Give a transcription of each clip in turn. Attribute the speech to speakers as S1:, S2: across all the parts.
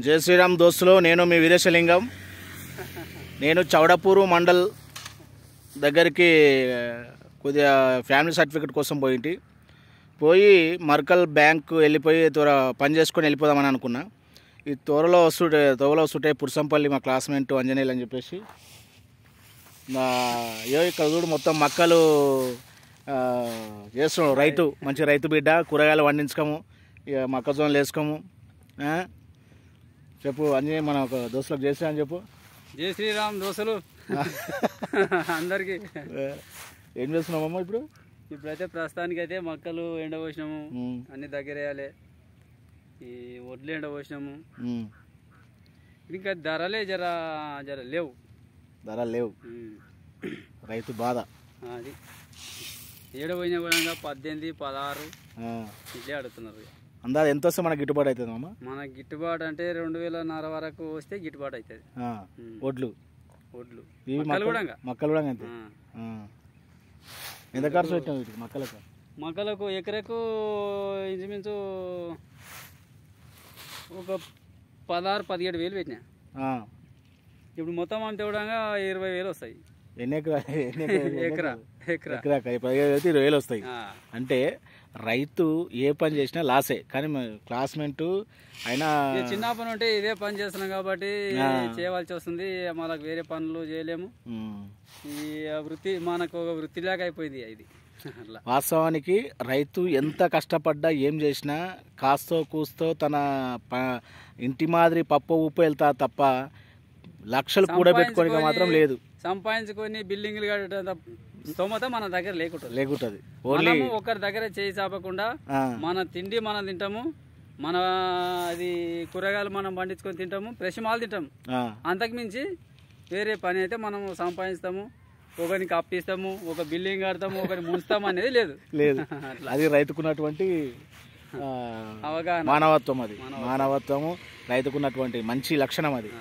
S1: జై శ్రీరామ్ దోస్తులు, నేను మీ వీరేశలింగం. నేను చౌడపూరు మండల్ దగ్గరికి కొద్దిగా ఫ్యామిలీ సర్టిఫికేట్ కోసం పోయి మర్కల్ బ్యాంక్ వెళ్ళిపోయి పని చేసుకొని వెళ్ళిపోదామని అనుకున్నా. ఈ తోవలో వస్తుంటే పురుసంపల్లి మా క్లాస్మేట్ అంజనేయులు అని చెప్పేసి ఇక్కడ చూడు మొత్తం మక్కలు చేస్తున్నాడు. మంచి రైతు బిడ్డ, కూరగాయలు పండించుకోము, ఇక మొక్కజొన్నలు వేసుకోము. చెప్పు అంజనేయ, మన ఒక దోస్తులకు చేసా అని చెప్పు.
S2: జై శ్రీరామ్ దోస్తులు అందరికి.
S1: ఏం చేస్తున్నామమ్మా
S2: ఇప్పుడైతే ప్రస్తుతానికి అయితే మొక్కలు ఎండపోసినాము, అన్ని దగ్గర వేయాలి. ఈ వడ్లు ఎండపోసినాము. ఇంకా ధరలే జర లేవు.
S1: రైతు బాధ
S2: అది. ఏడపోయినా కూడా 18, 16 ఇట్లే అడుగుతున్నారు.
S1: అందాజ ఎంత వస్తే మనకు గిట్టుబాటు అవుతుంది అమ్మా?
S2: మనకు గిట్టుబాటు అంటే 2000 వరకు వస్తే గిట్టుబాటు అవుతుంది.
S1: వడ్లు
S2: మక్కలు కూడా
S1: అంతే. ఎంత ఖర్చు పెట్టాం వీటికి?
S2: మక్కలకు ఎకరకు ఇంచుమించు ఒక 16-17 వేలు పెట్టినా. ఇప్పుడు మొత్తం అంతే కూడా 20,000 వస్తాయి.
S1: ఎన్ని
S2: ఎకరా
S1: 20,000 వస్తాయి. అంటే రైతు ఏ పని చేసినా లాసే. కానీ క్లాస్మేట్ అయినా
S2: చిన్న పని ఉంటే ఇదే పని చేస్తున్నాం కాబట్టి చేయవలసి వస్తుంది. మనకు వేరే పనులు చేయలేము. ఈ వృత్తి మనకు ఒక వృత్తిలాగా అయిపోయింది ఇది.
S1: వాస్తవానికి రైతు ఎంత కష్టపడ్డా ఏం చేసినా కాస్తో కూస్తో తన ఇంటి మాదిరి పప్పు ఉప్పు వెళ్తా తప్ప లక్షలు కూడబెట్టుకోవడానికి మాత్రం లేదు.
S2: సంపాదించుకొని బిల్డింగ్లు కట్టేంత స్తోమత మన దగ్గర
S1: లేకుంటది.
S2: ఒకరి దగ్గర చేయి చాపకుండా మన తిండి మనం తింటాము, మన అది కూరగాయలు మనం పండించుకొని తింటాము, ఫ్రెష్ మాలు తింటాము. అంతకు మించి వేరే పని అయితే మనం సంపాదిస్తాము, ఒకరికి అప్పిస్తాము, ఒక బిల్డింగ్ కడతాము, ఒకరిని ముంచుతాము అనేది లేదు.
S1: అది రైతుకున్నటువంటి మానవత్వం. మానవత్వము రైతుకున్నటువంటి మంచి లక్షణం. అది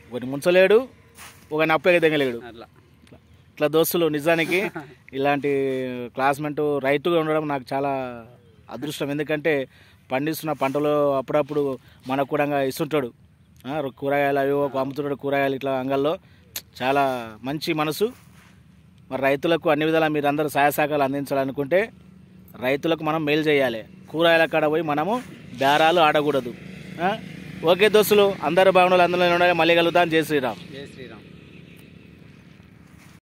S1: ఒకటి ముంచలేడు, ఒక నప్పే తెగలేడు. ఇట్లా దోస్తులు, నిజానికి ఇలాంటి క్లాస్మేట్ రైతుగా ఉండడం నాకు చాలా అదృష్టం. ఎందుకంటే పండిస్తున్న పంటలు అప్పుడప్పుడు మనకు కూడా ఇస్తుంటాడు. కూరగాయలు అవి అమ్ముతుంటాడు, కూరగాయలు ఇట్లా అంగల్లో. చాలా మంచి మనసు. మరి రైతులకు అన్ని విధాలా మీరు అందరూ సహాయ సహకారాలు అందించాలనుకుంటే రైతులకు మనం మేలు చేయాలి. కూరగాయల కాడ పోయి మనము బేరాలు ఆడకూడదు. ఓకే దోస్తులు, అందరూ బాగుండాలి, అందులో ఉండాలి. మళ్ళీ కలుగుతాం. జై శ్రీరామ్.